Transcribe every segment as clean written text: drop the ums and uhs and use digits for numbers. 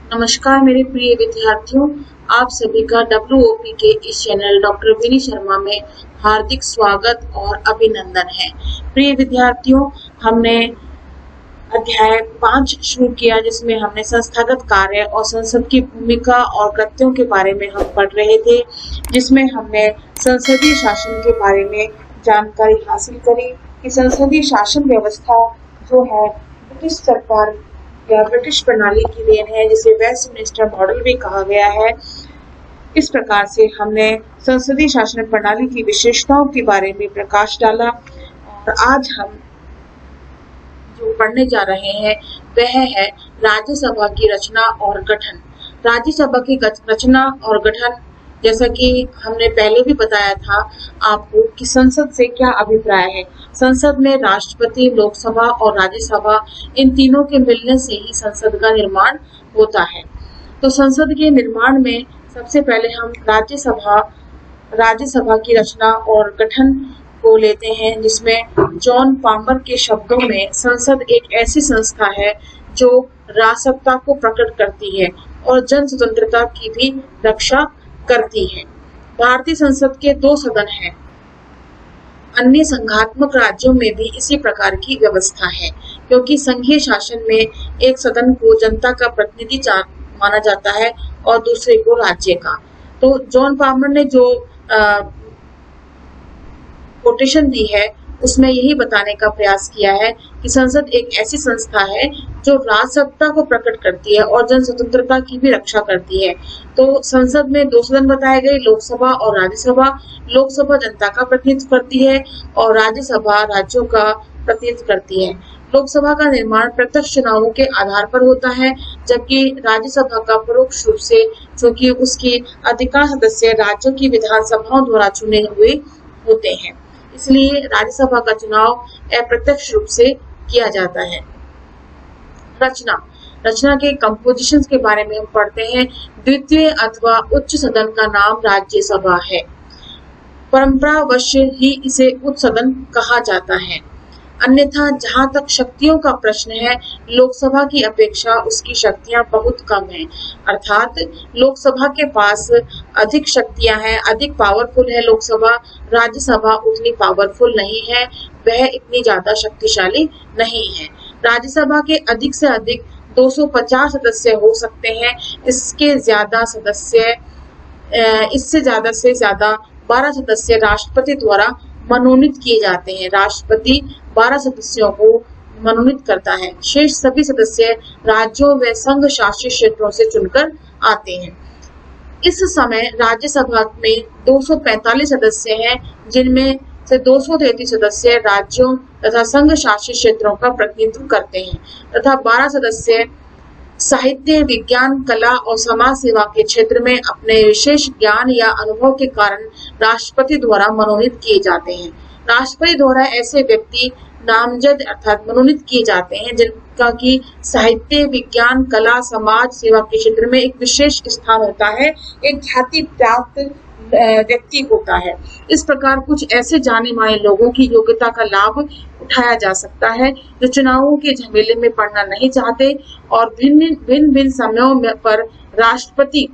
नमस्कार मेरे प्रिय विद्यार्थियों, आप सभी का WOP के इस चैनल डॉक्टर विनी शर्मा में हार्दिक स्वागत और अभिनंदन है। प्रिय विद्यार्थियों, हमने अध्याय 5 शुरू किया जिसमें हमने संस्थागत कार्य और संसद की भूमिका और कृत्यों के बारे में हम पढ़ रहे थे, जिसमें हमने संसदीय शासन के बारे में जानकारी हासिल करी कि संसदीय शासन व्यवस्था जो है ब्रिटिश सरकार या ब्रिटिश प्रणाली की देन है, जिसे वेस्टमिनिस्टर मॉडल भी कहा गया है। इस प्रकार से हमने संसदीय शासन प्रणाली की विशेषताओं के बारे में प्रकाश डाला और आज हम जो पढ़ने जा रहे हैं वह है राज्यसभा की रचना और गठन। राज्यसभा की रचना और गठन, जैसा कि हमने पहले भी बताया था आपको कि संसद से क्या अभिप्राय है। संसद में राष्ट्रपति, लोकसभा और राज्यसभा, इन तीनों के मिलने से ही संसद का निर्माण होता है। तो संसद के निर्माण में सबसे पहले हम राज्यसभा की रचना और गठन को लेते हैं, जिसमें जॉन पामर के शब्दों में संसद एक ऐसी संस्था है जो राजसत्ता को प्रकट करती है और जन स्वतंत्रता की भी रक्षा करती है। भारतीय संसद के 2 सदन हैं। अन्य संघात्मक राज्यों में भी इसी प्रकार की व्यवस्था है, क्योंकि संघीय शासन में एक सदन को जनता का प्रतिनिधि माना जाता है और दूसरे को राज्य का। तो जॉन पामर ने जो कोटेशन दी है उसमें यही बताने का प्रयास किया है कि संसद एक ऐसी संस्था है जो राजसत्ता को प्रकट करती है और जन स्वतंत्रता की भी रक्षा करती है। तो संसद में 2 सदन बताए गए, लोकसभा और राज्यसभा। लोकसभा जनता का प्रतिनिधित्व करती है और राज्यसभा राज्यों का प्रतिनिधित्व करती है। लोकसभा का निर्माण प्रत्यक्ष चुनावों के आधार पर होता है, जबकि राज्यसभा का परोक्ष रूप से, क्योंकि उसकी अधिकांश सदस्य राज्यों की विधानसभाओं द्वारा चुने हुए होते हैं, इसलिए राज्यसभा का चुनाव अप्रत्यक्ष रूप से किया जाता है। रचना के कंपोजिशन के बारे में हम पढ़ते हैं। द्वितीय अथवा उच्च सदन का नाम राज्यसभा है। परंपरावश ही इसे उच्च सदन कहा जाता है। अन्यथा जहां तक शक्तियों का प्रश्न है, लोकसभा की अपेक्षा उसकी शक्तियां बहुत कम हैं। अर्थात लोकसभा के पास अधिक शक्तियां हैं, अधिक पावरफुल है लोकसभा। राज्यसभा उतनी पावरफुल नहीं है, वह इतनी ज्यादा शक्तिशाली नहीं है। राज्यसभा के अधिक से अधिक 250 सदस्य हो सकते हैं। इससे ज्यादा से ज्यादा 12 सदस्य राष्ट्रपति द्वारा मनोनीत किए जाते हैं। राष्ट्रपति 12 सदस्यों को मनोनीत करता है। शेष सभी सदस्य राज्यों व संघ शासित क्षेत्रों से चुनकर आते हैं। इस समय राज्यसभा में 245 सदस्य हैं, जिनमें से 233 सदस्य राज्यों तथा संघ शासित क्षेत्रों का प्रतिनिधित्व करते हैं तथा 12 सदस्य साहित्य, विज्ञान, कला और समाज सेवा के क्षेत्र में अपने विशेष ज्ञान या अनुभव के कारण राष्ट्रपति द्वारा मनोनीत किए जाते हैं। राष्ट्रपति द्वारा ऐसे व्यक्ति नामजद अर्थात मनोनीत किए जाते हैं जिनका कि साहित्य, विज्ञान, कला, समाज सेवा के क्षेत्र में एक विशेष स्थान होता है, एक ख्याति प्राप्त व्यक्ति होता है। इस प्रकार कुछ ऐसे जाने माने लोगों की योग्यता का लाभ उठाया जा सकता है जो चुनावों के झमेले में पड़ना नहीं चाहते और भिन्न समयों पर राष्ट्रपति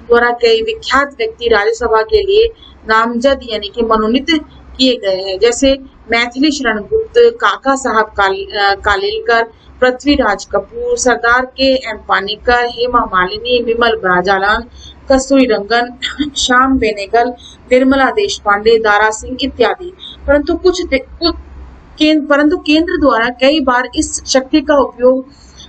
द्वारा कई विख्यात व्यक्ति राज्यसभा के लिए नामजद यानी कि मनोनीत किए गए हैं, जैसे मैथिली शरण गुप्त, काका साहब कालेलकर, पृथ्वीराज कपूर, सरदार के.एम. पानीकर, हेमा मालिनी, विमल जालान, कस्तूरी रंगन, श्याम बेनेगल, निर्मला देशपांडे, दारा सिंह इत्यादि। परंतु केंद्र द्वारा कई बार इस शक्ति का उपयोग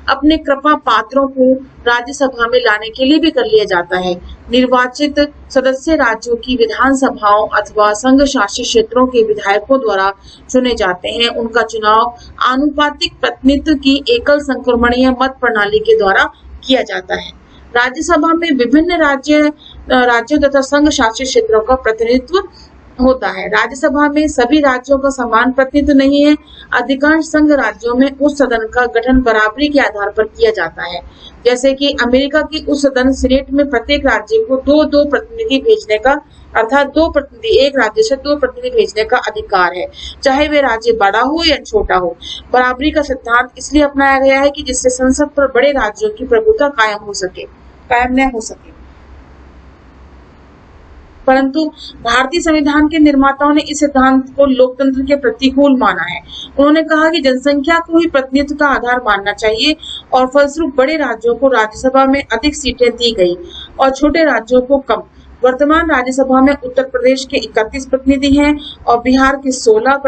अपने कृपा पात्रों को राज्यसभा में लाने के लिए भी कर लिया जाता है। निर्वाचित सदस्य राज्यों की विधानसभाओं अथवा संघ शासित क्षेत्रों के विधायकों द्वारा चुने जाते हैं। उनका चुनाव आनुपातिक प्रतिनिधित्व की एकल संक्रमणीय मत प्रणाली के द्वारा किया जाता है। राज्यसभा में विभिन्न राज्यों तथा संघ शासित क्षेत्रों का प्रतिनिधित्व होता है। राज्यसभा में सभी राज्यों का समान प्रतिनिधित्व नहीं है। अधिकांश संघ राज्यों में उस सदन का गठन बराबरी के आधार पर किया जाता है। जैसे कि अमेरिका की उस सदन सीनेट में प्रत्येक राज्य को दो प्रतिनिधि भेजने का, अर्थात दो प्रतिनिधि, एक राज्य से दो प्रतिनिधि भेजने का अधिकार है, चाहे वे राज्य बड़ा हो या छोटा हो। बराबरी का सिद्धांत इसलिए अपनाया गया है कि जिससे संसद पर बड़े राज्यों की प्रभुत्व कायम न हो सके। परंतु भारतीय संविधान के निर्माताओं ने इस सिद्धांत को लोकतंत्र के प्रतिकूल माना है। उन्होंने कहा कि जनसंख्या को ही प्रतिनिधित्व का आधार मानना चाहिए और फलस्वरूप बड़े राज्यों को राज्यसभा में अधिक सीटें दी गई और छोटे राज्यों को कम। वर्तमान राज्यसभा में उत्तर प्रदेश के 31 प्रतिनिधि हैं और बिहार के 16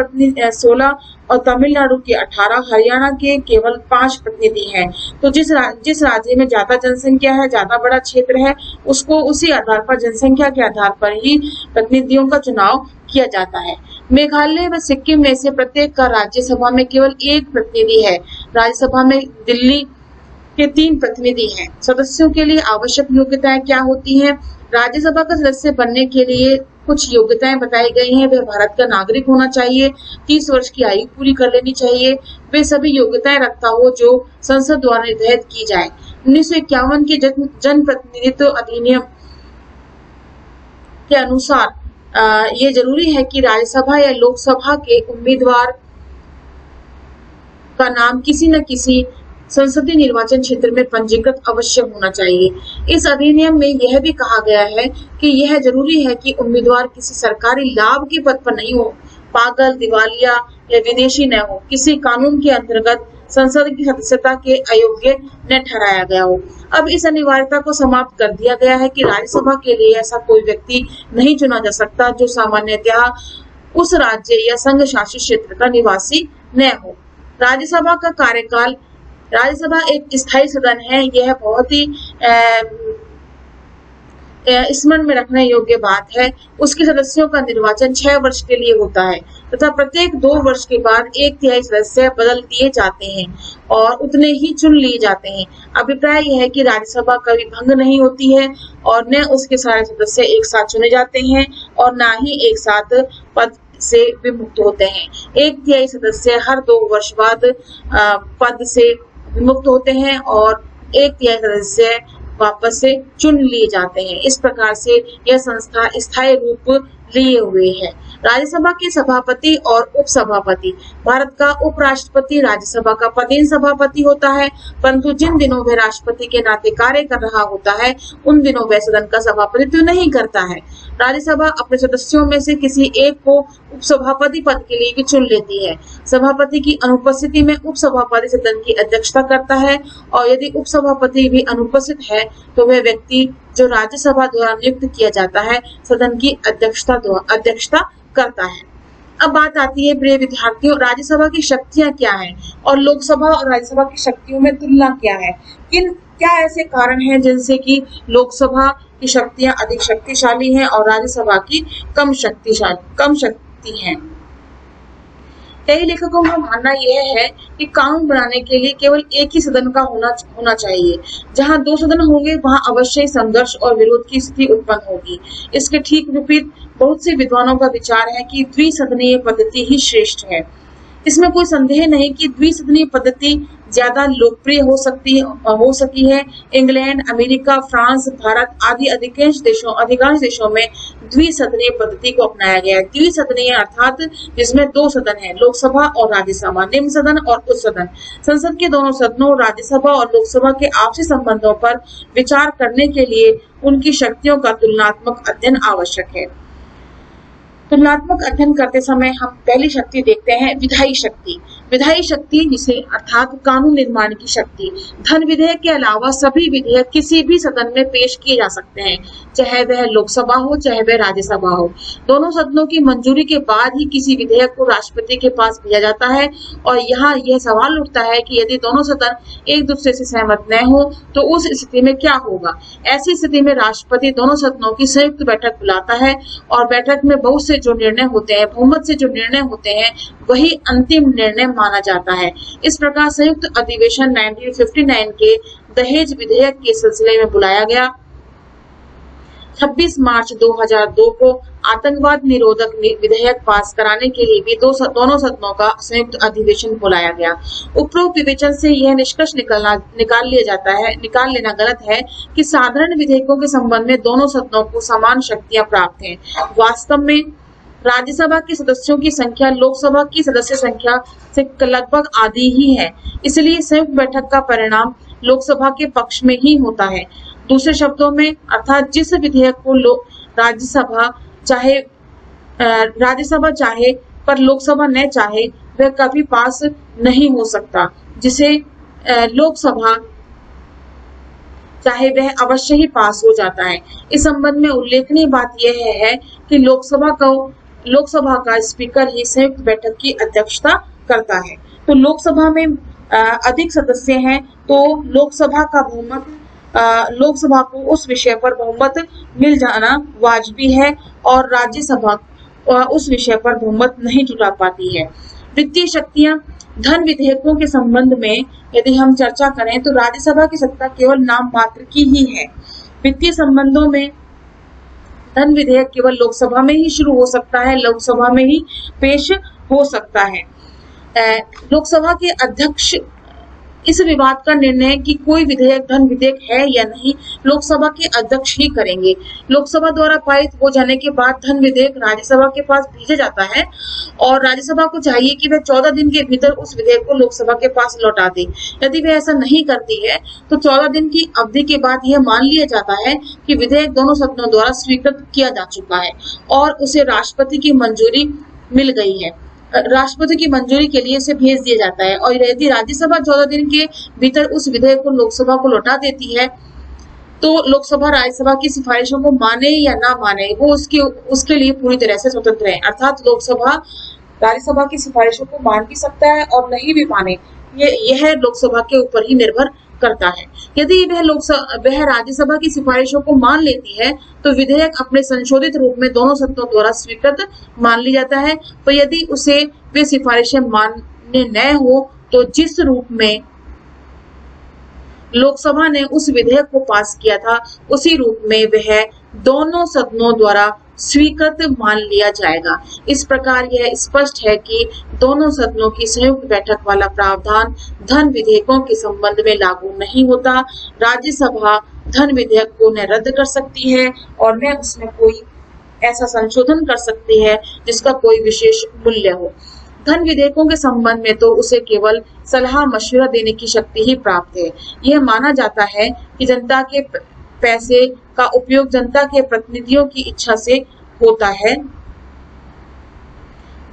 और तमिलनाडु के 18, हरियाणा के केवल 5 प्रतिनिधि हैं। तो जिस राज्य में ज्यादा जनसंख्या है, ज्यादा बड़ा क्षेत्र है, उसको उसी आधार पर, जनसंख्या के आधार पर ही प्रतिनिधियों का चुनाव किया जाता है। मेघालय व सिक्किम में से प्रत्येक का राज्यसभा में केवल 1 प्रतिनिधि है। राज्यसभा में दिल्ली के 3 प्रतिनिधि हैं। सदस्यों के लिए आवश्यक योग्यताएं क्या होती हैं? राज्यसभा का सदस्य बनने के लिए कुछ योग्यताएं बताई गई हैं। वह भारत का नागरिक होना चाहिए, 30 वर्ष की आयु पूरी कर लेनी चाहिए, वे सभी योग्यताएं रखता हो जो संसद द्वारा निर्धारित की जाए। 1951 के जन प्रतिनिधित्व अधिनियम के अनुसार ये जरूरी है कि राज्यसभा या लोकसभा के उम्मीदवार का नाम किसी न किसी संसदीय निर्वाचन क्षेत्र में पंजीकृत अवश्य होना चाहिए। इस अधिनियम में यह भी कहा गया है कि यह जरूरी है कि उम्मीदवार किसी सरकारी लाभ के पद पर नहीं हो, पागल, दिवालिया या विदेशी न हो, किसी कानून के अंतर्गत संसद की सदस्यता के अयोग्य न ठहराया गया हो। अब इस अनिवार्यता को समाप्त कर दिया गया है कि राज्यसभा के लिए ऐसा कोई व्यक्ति नहीं चुना जा सकता जो सामान्यतः उस राज्य या संघ शासित क्षेत्र का निवासी न हो। राज्यसभा का कार्यकाल, राज्यसभा एक स्थायी सदन है। यह बहुत ही स्मरण में रखने योग्य बात है। उसके सदस्यों का निर्वाचन 6 वर्ष के लिए होता है तथा प्रत्येक 2 वर्ष के बाद 1/3 सदस्य बदल दिए जाते हैं और उतने ही चुन लिए जाते हैं। अभिप्राय यह है कि राज्यसभा कभी भंग नहीं होती है और न उसके सारे सदस्य एक साथ चुने जाते हैं और न ही एक साथ पद से विमुक्त होते हैं। 1/3 सदस्य हर 2 वर्ष बाद पद से विमुक्त होते हैं और 1/3 सदस्य वापस से चुन लिए जाते हैं। इस प्रकार से यह संस्था स्थायी रूप लिए हुए है। राज्यसभा के सभापति और उपसभापति, भारत का उपराष्ट्रपति राज्यसभा का पदेन सभापति होता है, परंतु जिन दिनों वह राष्ट्रपति के नाते कार्य कर रहा होता है उन दिनों वह सदन का सभापतित्व नहीं करता है। राज्यसभा अपने सदस्यों में से किसी एक को उपसभापति पद के लिए चुन लेती है। सभापति की अनुपस्थिति में उपसभापति सदन की अध्यक्षता करता है और यदि उपसभापति भी अनुपस्थित है तो वह व्यक्ति जो राज्यसभा द्वारा नियुक्त किया जाता है सदन की अध्यक्षता करता है। अब बात आती है प्रिय विद्यार्थियों, राज्यसभा की शक्तियां क्या हैं और लोकसभा और राज्यसभा की शक्तियों में तुलना क्या है? क्या ऐसे कारण हैं जिनसे कि लोकसभा की शक्तियां अधिक शक्तिशाली हैं और राज्यसभा की कम शक्ति हैं? कई लेखकों का मानना यह है कि कानून बनाने के लिए केवल एक ही सदन का होना चाहिए। जहां 2 सदन होंगे वहां अवश्य संघर्ष और विरोध की स्थिति उत्पन्न होगी। इसके ठीक विपरीत बहुत से विद्वानों का विचार है कि द्विसदनीय पद्धति ही श्रेष्ठ है। इसमें कोई संदेह नहीं कि द्विसदनीय पद्धति ज्यादा लोकप्रिय हो सकी है। इंग्लैंड, अमेरिका, फ्रांस, भारत आदि अधिकांश देशों में द्विसदनीय पद्धति को अपनाया गया है। द्विसदनीय अर्थात जिसमें 2 सदन है, लोकसभा और राज्यसभा, निम्न सदन और उच्च सदन। संसद के दोनों सदनों, राज्यसभा और लोकसभा के आपसी संबंधों पर विचार करने के लिए उनकी शक्तियों का तुलनात्मक अध्ययन आवश्यक है। तुलनात्मक अध्ययन करते समय हम पहली शक्ति देखते हैं, विधायी शक्ति। विधायी शक्ति जिसे अर्थात कानून निर्माण की शक्ति। धन विधेयक के अलावा सभी विधेयक किसी भी सदन में पेश किए जा सकते हैं, चाहे वह लोकसभा हो चाहे वह राज्यसभा हो। दोनों सदनों की मंजूरी के बाद ही किसी विधेयक को राष्ट्रपति के पास भेजा जाता है और यहाँ यह सवाल उठता है कि यदि दोनों सदन एक दूसरे से सहमत न हो तो उस स्थिति में क्या होगा। ऐसी स्थिति में राष्ट्रपति दोनों सदनों की संयुक्त बैठक बुलाता है और बैठक में बहुत से जो निर्णय होते हैं, बहुमत से जो निर्णय होते हैं, वही अंतिम निर्णय माना जाता है। इस प्रकार संयुक्त अधिवेशन 1959 के दहेज विधेयक के सिलसिले में बुलाया गया। 26 मार्च 2002 को आतंकवाद निरोधक विधेयक पास कराने के लिए भी दोनों सदनों का संयुक्त अधिवेशन बुलाया गया। उपरोक्त विवेचन से यह निष्कर्ष निकाल लेना गलत है कि साधारण विधेयकों के संबंध में दोनों सदनों को समान शक्तियां प्राप्त हैं। वास्तव में राज्यसभा के सदस्यों की संख्या लोकसभा की सदस्य संख्या से लगभग आधी ही है, इसलिए संयुक्त बैठक का परिणाम लोकसभा के पक्ष में ही होता है। दूसरे शब्दों में अर्थात जिस विधेयक को राज्यसभा चाहे पर लोकसभा न चाहे वह कभी पास नहीं हो सकता, जिसे लोकसभा चाहे वह अवश्य ही पास हो जाता है। इस संबंध में उल्लेखनीय बात यह है कि लोकसभा का स्पीकर ही संयुक्त बैठक की अध्यक्षता करता है। तो लोकसभा में अधिक सदस्य हैं तो लोकसभा को उस विषय पर बहुमत मिल जाना वाजिबी है और राज्यसभा उस विषय पर बहुमत नहीं जुटा पाती है। वित्तीय शक्तियां धन विधेयकों के संबंध में यदि हम चर्चा करें तो राज्यसभा की सत्ता केवल नाम मात्र की ही है। वित्तीय संबंधों में धन विधेयक केवल लोकसभा में ही शुरू हो सकता है, लोकसभा में ही पेश हो सकता है। लोकसभा के अध्यक्ष इस विवाद का निर्णय कि कोई विधेयक धन विधेयक है या नहीं लोकसभा के अध्यक्ष ही करेंगे। लोकसभा द्वारा पारित हो जाने के बाद धन विधेयक राज्यसभा के पास भेजा जाता है और राज्यसभा को चाहिए कि वह 14 दिन के भीतर उस विधेयक को लोकसभा के पास लौटा दे। यदि वह ऐसा नहीं करती है तो 14 दिन की अवधि के बाद यह मान लिया जाता है कि विधेयक दोनों सदनों द्वारा स्वीकृत किया जा चुका है और उसे राष्ट्रपति की मंजूरी मिल गई है। राष्ट्रपति की मंजूरी के लिए इसे भेज दिया जाता है और यदि राज्यसभा 14 दिन के भीतर उस विधेयक को लोकसभा को लौटा देती है तो लोकसभा राज्यसभा की सिफारिशों को माने या ना माने वो उसके लिए पूरी तरह से स्वतंत्र है। अर्थात लोकसभा राज्यसभा की सिफारिशों को मान भी सकता है और नहीं भी माने, यह लोकसभा के ऊपर ही निर्भर करता है। यदि वह राज्यसभा की सिफारिशों को मान लेती है तो विधेयक अपने संशोधित रूप में दोनों सदनों द्वारा स्वीकृत मान लिया जाता है। तो यदि उसे वे सिफारिशें मान्य न हो तो जिस रूप में लोकसभा ने उस विधेयक को पास किया था उसी रूप में वह दोनों सदनों द्वारा स्वीकृत मान लिया जाएगा। इस प्रकार यह स्पष्ट है कि दोनों सदनों की संयुक्त बैठक वाला प्रावधान धन विधेयकों के संबंध में लागू नहीं होता। राज्यसभा धन विधेयक को न रद्द कर सकती है और न उसमें कोई ऐसा संशोधन कर सकती है जिसका कोई विशेष मूल्य हो। धन विधेयकों के संबंध में तो उसे केवल सलाह मशवरा देने की शक्ति ही प्राप्त है। यह माना जाता है कि जनता के पैसे का उपयोग जनता के प्रतिनिधियों की इच्छा से होता है।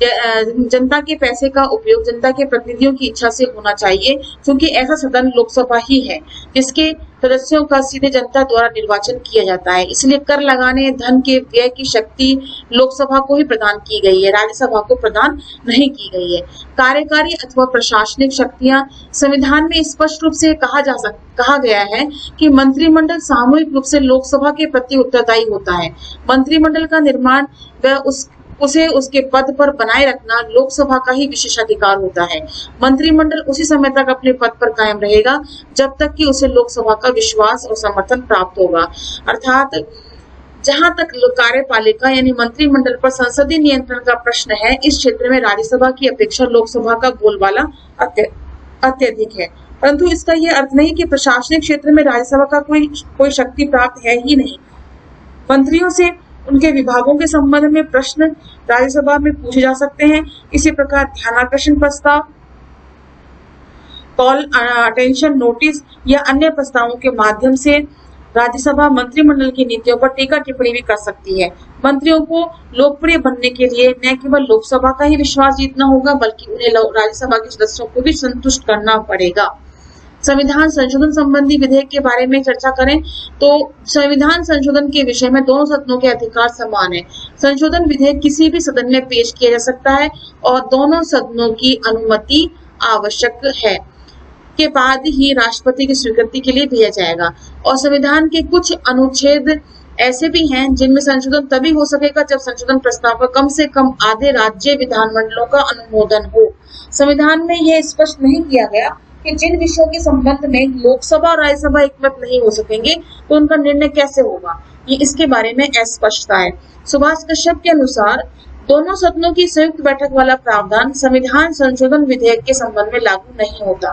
जनता के पैसे का उपयोग जनता के प्रतिनिधियों की इच्छा से होना चाहिए, क्योंकि ऐसा सदन लोकसभा ही है जिसके सदस्यों का सीधे जनता द्वारा निर्वाचन किया जाता है। इसलिए कर लगाने धन के व्यय की शक्ति लोकसभा को ही प्रदान की गई है, राज्यसभा को प्रदान नहीं की गई है। कार्यकारी अथवा प्रशासनिक शक्तियां संविधान में स्पष्ट रूप से कहा गया है कि मंत्रिमंडल सामूहिक रूप से लोकसभा के प्रति उत्तरदायी होता है। मंत्रिमंडल का निर्माण व उसे उसके पद पर बनाए रखना लोकसभा का ही विशेषाधिकार होता है। मंत्रिमंडल उसी समय तक अपने पद पर कायम रहेगा जब तक कि उसे लोकसभा का विश्वास और समर्थन प्राप्त होगा। अर्थात जहां तक कार्यपालिका यानी मंत्रिमंडल पर संसदीय नियंत्रण का प्रश्न है, इस क्षेत्र में राज्यसभा की अपेक्षा लोकसभा का बोलबाला अत्यधिक है। परंतु इसका यह अर्थ नहीं कि प्रशासनिक क्षेत्र में राज्यसभा का कोई शक्ति प्राप्त है ही नहीं। मंत्रियों से उनके विभागों के संबंध में प्रश्न राज्यसभा में पूछे जा सकते हैं। इसी प्रकार ध्यानाकर्षण प्रस्ताव, कॉल अटेंशन नोटिस या अन्य प्रस्तावों के माध्यम से राज्यसभा मंत्रिमंडल की नीतियों पर टीका टिप्पणी भी कर सकती है। मंत्रियों को लोकप्रिय बनने के लिए न केवल लोकसभा का ही विश्वास जीतना होगा बल्कि उन्हें राज्यसभा के सदस्यों को भी संतुष्ट करना पड़ेगा। संविधान संशोधन संबंधी विधेयक के बारे में चर्चा करें तो संविधान संशोधन के विषय में दोनों सदनों के अधिकार समान है। संशोधन विधेयक किसी भी सदन में पेश किया जा सकता है और दोनों सदनों की अनुमति आवश्यक है के बाद ही राष्ट्रपति की स्वीकृति के लिए भेजा जाएगा। और संविधान के कुछ अनुच्छेद ऐसे भी हैं जिनमें संशोधन तभी हो सकेगा जब संशोधन प्रस्ताव पर कम से कम आधे राज्य विधानमंडलों का अनुमोदन हो। संविधान में यह स्पष्ट नहीं किया गया कि जिन विषयों के संबंध में लोकसभा और राज्यसभा एकमत नहीं हो सकेंगे तो उनका निर्णय कैसे होगा। ये इसके बारे में अस्पष्टता है। सुभाष कश्यप के अनुसार दोनों सदनों की संयुक्त बैठक वाला प्रावधान संविधान संशोधन विधेयक के संबंध में लागू नहीं होता,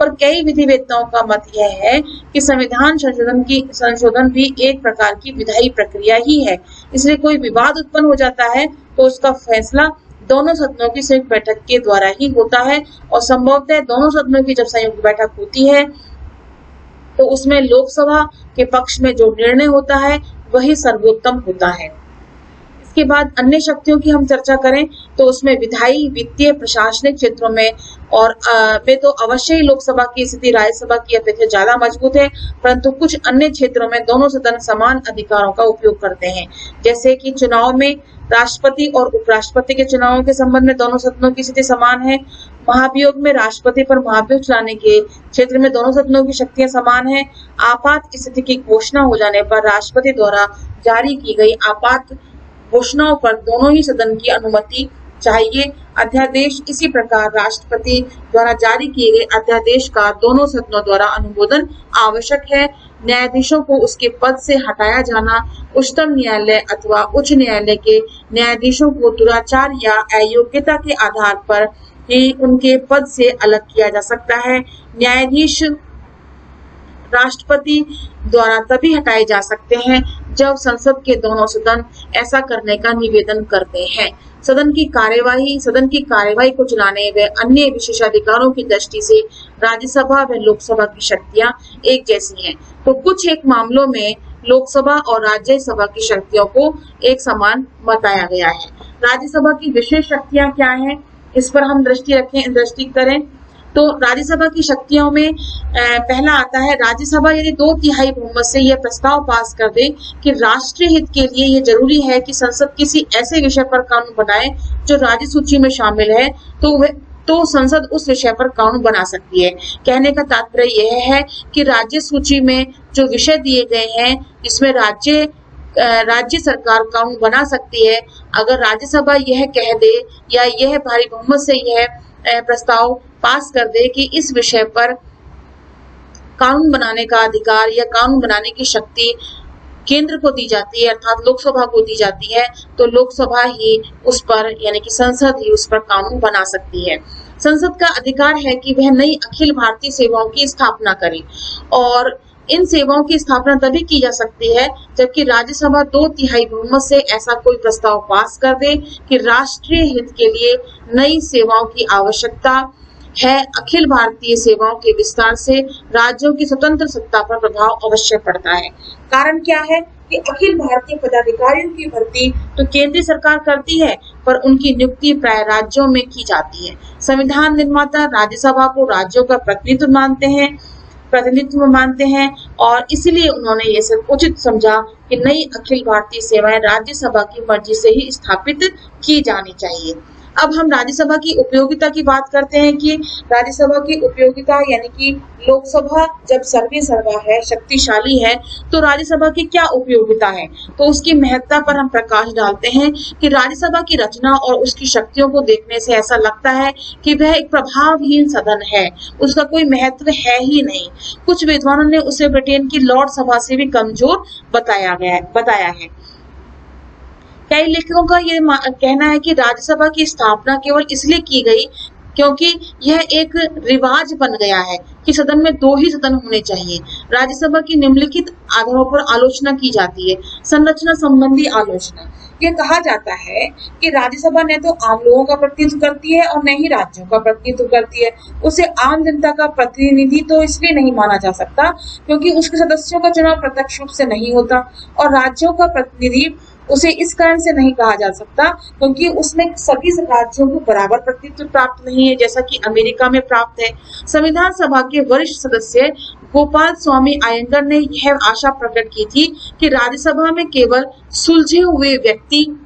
पर कई विधिवेत्ताओं का मत यह है कि संविधान संशोधन भी एक प्रकार की विधायी प्रक्रिया ही है, इसलिए कोई विवाद उत्पन्न हो जाता है तो उसका फैसला दोनों सदनों की संयुक्त बैठक के द्वारा ही होता है, और संभवतः दोनों सदनों की जब संयुक्त बैठक होती है तो उसमें लोकसभा के पक्ष में जो निर्णय होता है वही सर्वोत्तम होता है। इसके बाद अन्य शक्तियों की हम चर्चा करें तो उसमें विधायी, वित्तीय, प्रशासनिक क्षेत्रों में और वे तो अवश्य ही लोकसभा की स्थिति राज्यसभा की अपेक्षा ज्यादा मजबूत है, परंतु कुछ अन्य क्षेत्रों में दोनों सदन समान अधिकारों का उपयोग करते हैं, जैसे कि चुनाव में राष्ट्रपति और उपराष्ट्रपति के चुनावों के संबंध में दोनों सदनों की स्थिति समान है। महाभियोग में राष्ट्रपति पर महाभियोग चलाने के क्षेत्र में दोनों सदनों की शक्तियां समान है। आपात स्थिति की घोषणा हो जाने पर राष्ट्रपति द्वारा जारी की गई आपात घोषणाओं पर दोनों ही सदन की अनुमति चाहिए। अध्यादेश इसी प्रकार राष्ट्रपति द्वारा जारी किए गए अध्यादेश का दोनों सदनों द्वारा अनुमोदन आवश्यक है। न्यायाधीशों को उसके पद से हटाया जाना, उच्चतम न्यायालय अथवा उच्च न्यायालय के न्यायाधीशों को दुराचार या अयोग्यता के आधार पर ही उनके पद से अलग किया जा सकता है। न्यायाधीश राष्ट्रपति द्वारा तभी हटाए जा सकते हैं जब संसद के दोनों सदन ऐसा करने का निवेदन करते हैं। सदन की कार्यवाही को चलाने व अन्य विशेषाधिकारों की दृष्टि से राज्यसभा व लोकसभा की शक्तियां एक जैसी हैं, तो कुछ एक मामलों में लोकसभा और राज्यसभा की शक्तियों को एक समान बताया गया है। राज्यसभा की विशेष शक्तियां क्या हैं, इस पर हम दृष्टि करें तो राज्यसभा की शक्तियों में पहला आता है, राज्यसभा यदि 2/3 बहुमत से यह प्रस्ताव पास कर दे कि राष्ट्रीय हित के लिए यह जरूरी है कि संसद किसी ऐसे विषय पर कानून बनाए जो राज्य सूची में शामिल है, तो संसद उस विषय पर कानून बना सकती है। कहने का तात्पर्य यह है कि राज्य सूची में जो विषय दिए गए हैं जिसमें राज्य सरकार कानून बना सकती है, अगर राज्यसभा यह कह दे या यह भारी बहुमत से यह प्रस्ताव पास कर दे कि इस विषय पर कानून बनाने का अधिकार या कानून बनाने की शक्ति केंद्र को दी जाती है, अर्थात लोकसभा को दी जाती है, तो लोकसभा ही उस पर यानी कि संसद ही उस पर कानून बना सकती है। संसद का अधिकार है कि वह नई अखिल भारतीय सेवाओं की स्थापना करे, और इन सेवाओं की स्थापना तभी की जा सकती है जबकि राज्यसभा 2/3 बहुमत से ऐसा कोई प्रस्ताव पास कर दे कि राष्ट्रीय हित के लिए नई सेवाओं की आवश्यकता है। अखिल भारतीय सेवाओं के विस्तार से राज्यों की स्वतंत्र सत्ता पर प्रभाव अवश्य पड़ता है। कारण क्या है कि अखिल भारतीय पदाधिकारियों की भर्ती तो केंद्रीय सरकार करती है, पर उनकी नियुक्ति प्राय राज्यों में की जाती है। संविधान निर्माता राज्यसभा को राज्यों का प्रतिनिधित्व मानते हैं और इसलिए उन्होंने ये सब उचित समझा कि नई अखिल भारतीय सेवाएं राज्यसभा की मर्जी से ही स्थापित की जानी चाहिए। अब हम राज्यसभा की उपयोगिता की बात करते हैं कि राज्यसभा की उपयोगिता यानी कि लोकसभा जब सर्वसर्वा है, शक्तिशाली है, तो राज्यसभा की क्या उपयोगिता है, तो उसकी महत्ता पर हम प्रकाश डालते हैं कि राज्यसभा की रचना और उसकी शक्तियों को देखने से ऐसा लगता है कि वह एक प्रभावहीन सदन है, उसका कोई महत्व है ही नहीं। कुछ विद्वानों ने उसे ब्रिटेन की लॉर्ड सभा से भी कमजोर बताया है। कई लेखकों का ये कहना है कि राज्यसभा की स्थापना केवल इसलिए की गई क्योंकि यह एक रिवाज बन गया है कि सदन में 2 ही सदन होने चाहिए। राज्यसभा की निम्नलिखित आधारों पर आलोचना की जाती है। संरचना संबंधी आलोचना, यह कहा जाता है कि राज्यसभा न तो आम लोगों का प्रतिनिधित्व करती है और न ही राज्यों का प्रतिनिधित्व करती है। उसे आम जनता का प्रतिनिधि तो इसलिए नहीं माना जा सकता क्योंकि उसके सदस्यों का चुनाव प्रत्यक्ष रूप से नहीं होता, और राज्यों का प्रतिनिधि उसे इस कारण से नहीं कहा जा सकता क्योंकि उसमें सभी राज्यों को बराबर प्रतिनिधित्व प्राप्त नहीं है, जैसा कि अमेरिका में प्राप्त है। संविधान सभा के वरिष्ठ सदस्य गोपाल स्वामी अयंगर ने यह आशा प्रकट की थी कि राज्यसभा में केवल सुलझे हुए व्यक्ति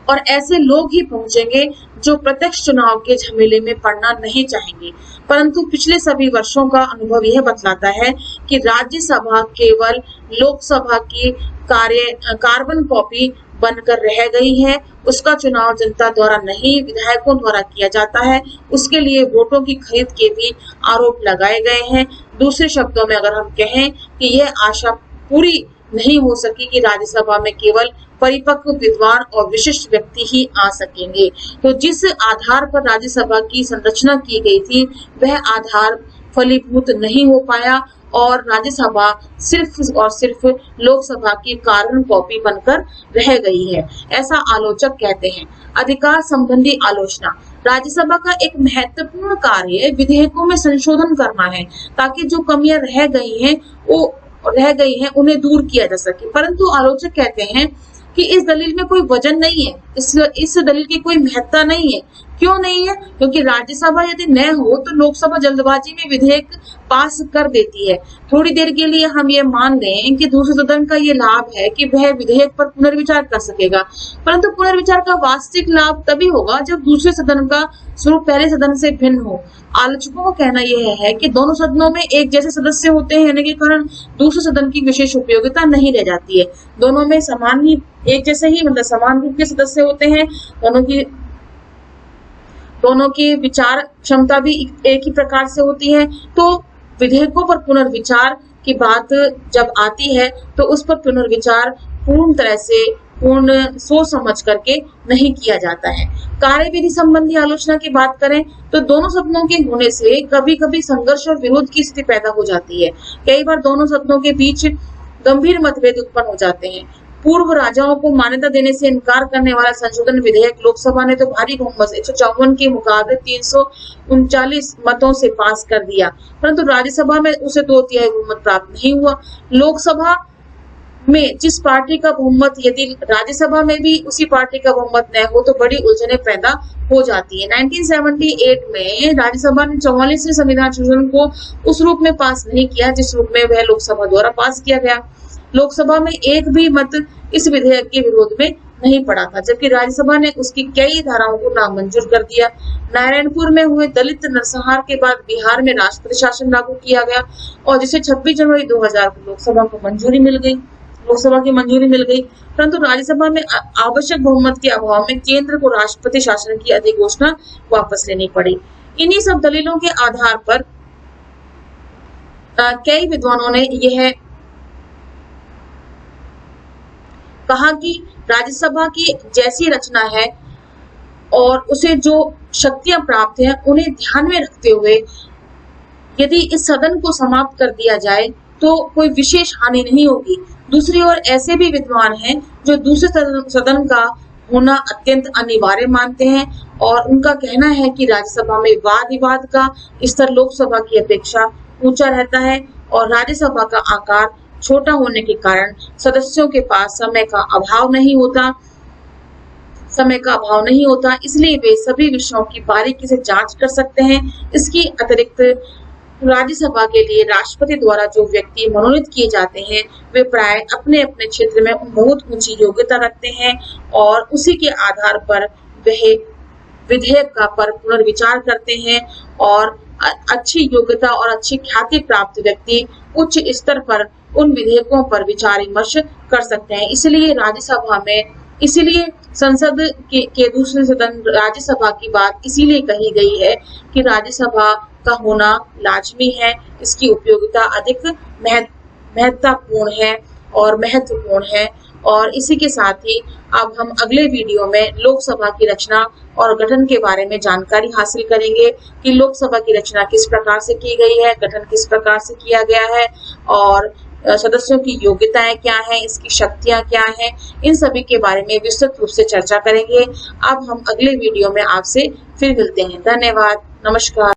और ऐसे लोग ही पहुंचेंगे जो प्रत्यक्ष चुनाव के झमेले में पड़ना नहीं चाहेंगे, परंतु पिछले सभी वर्षों का अनुभव यह बतलाता है कि राज्यसभा केवल लोकसभा की कार्बन कॉपी बनकर रह गई है। उसका चुनाव जनता द्वारा नहीं, विधायकों द्वारा किया जाता है। उसके लिए वोटों की खरीद के भी आरोप लगाए गए हैं। दूसरे शब्दों में अगर हम कहें कि यह आशा पूरी नहीं हो सकी कि राज्यसभा में केवल परिपक्व विद्वान और विशिष्ट व्यक्ति ही आ सकेंगे। तो जिस आधार पर राज्यसभा की संरचना की गई थी वह आधार फलीभूत नहीं हो पाया और राज्यसभा सिर्फ और सिर्फ लोकसभा की कार्बन कॉपी बनकर रह गई है, ऐसा आलोचक कहते हैं। अधिकार संबंधी आलोचना। राज्यसभा का एक महत्वपूर्ण कार्य विधेयकों में संशोधन करना है ताकि जो कमियां रह गई हैं उन्हें दूर किया जा सके, परंतु आलोचक कहते हैं कि इस दलील में कोई वजन नहीं है, इस दलील की कोई महत्ता नहीं है। क्यों नहीं है? क्योंकि राज्यसभा यदि न हो तो लोकसभा जल्दबाजी में विधेयक पास कर देती है। थोड़ी देर के लिए हम ये मान लें कि दूसरे सदन का ये लाभ है कि वह विधेयक पर पुनर्विचार कर सकेगा, परंतु पुनर्विचार का वास्तविक लाभ तभी होगा जब दूसरे सदन का स्वरूप पहले सदन से भिन्न हो। आलोचकों का कहना यह है कि दोनों सदनों में एक जैसे सदस्य होते हैं, के कारण दूसरे सदन की विशेष उपयोगिता नहीं रह जाती है। दोनों में समान ही एक जैसे ही मतलब समान रूप के सदस्य होते हैं, दोनों की विचार क्षमता भी एक ही प्रकार से होती है। तो विधेयकों पर पुनर्विचार की बात जब आती है तो उस पर पुनर्विचार पूर्ण सोच समझ करके नहीं किया जाता है। कार्यविधि संबंधी आलोचना की बात करें तो दोनों सदनों के होने से कभी कभी संघर्ष और विरोध की स्थिति पैदा हो जाती है। कई बार दोनों सदनों के बीच गंभीर मतभेद उत्पन्न हो जाते हैं। पूर्व राजाओं को मान्यता देने से इनकार करने वाला संशोधन विधेयक लोकसभा ने तो भारी बहुमत 154 के मुकाबले 339 मतों से पास कर दिया, परंतु राज्यसभा में उसे 2/3 बहुमत प्राप्त नहीं हुआ। लोकसभा में जिस पार्टी का बहुमत यदि राज्यसभा में भी उसी पार्टी का बहुमत न हो तो बड़ी उलझनें पैदा हो जाती है। 1978 में राज्यसभा ने 44वें संविधान संशोधन को उस रूप में पास नहीं किया जिस रूप में वह लोकसभा द्वारा पास किया गया। लोकसभा में एक भी मत इस विधेयक के विरोध में नहीं पड़ा था, जबकि राज्यसभा ने उसकी कई धाराओं को नामंजूर कर दिया। नारायणपुर में हुए दलित नरसंहार के बाद बिहार में राष्ट्रपति शासन लागू किया गया और जिसे 26 जनवरी 2000 को लोकसभा की मंजूरी मिल गई, परंतु राज्यसभा में आवश्यक बहुमत के अभाव में केंद्र को राष्ट्रपति शासन की अधिघोषणा वापस लेनी पड़ी। इन्हीं सब दलीलों के आधार पर कई विद्वानों ने यह कहा कि राज्यसभा की जैसी रचना है और उसे जो शक्तियां प्राप्त हैं उन्हें ध्यान में रखते हुए यदि इस सदन को समाप्त कर दिया जाए तो कोई विशेष हानि नहीं होगी। दूसरी ओर ऐसे भी विद्वान हैं जो दूसरे सदन का होना अत्यंत अनिवार्य मानते हैं और उनका कहना है कि राज्यसभा में वाद विवाद का स्तर लोकसभा की अपेक्षा ऊंचा रहता है और राज्यसभा का आकार छोटा होने के कारण सदस्यों के पास समय का अभाव नहीं होता, इसलिए वे सभी विषयों की बारीकी से जांच कर सकते हैं। इसकी अतिरिक्त राज्यसभा के लिए राष्ट्रपति द्वारा जो व्यक्ति मनोनीत किए जाते हैं वे प्राय अपने अपने क्षेत्र में बहुत ऊंची योग्यता रखते हैं और उसी के आधार पर वह विधेयक का पर पुनर्विचार करते हैं और अच्छी योग्यता और अच्छी ख्याति प्राप्त व्यक्ति उच्च स्तर पर उन विधेयकों पर विचार विमर्श कर सकते हैं। इसीलिए संसद के दूसरे सदन राज्यसभा की बात इसीलिए कही गई है कि राज्यसभा का होना लाजमी है, इसकी उपयोगिता अधिक महत्वपूर्ण है और इसी के साथ ही अब हम अगले वीडियो में लोकसभा की रचना और गठन के बारे में जानकारी हासिल करेंगे कि लोकसभा की रचना किस प्रकार से की गई है, गठन किस प्रकार से किया गया है और सदस्यों की योग्यताएं क्या हैं, इसकी शक्तियां क्या हैं, इन सभी के बारे में विस्तृत रूप से चर्चा करेंगे। अब हम अगले वीडियो में आपसे फिर मिलते हैं। धन्यवाद, नमस्कार।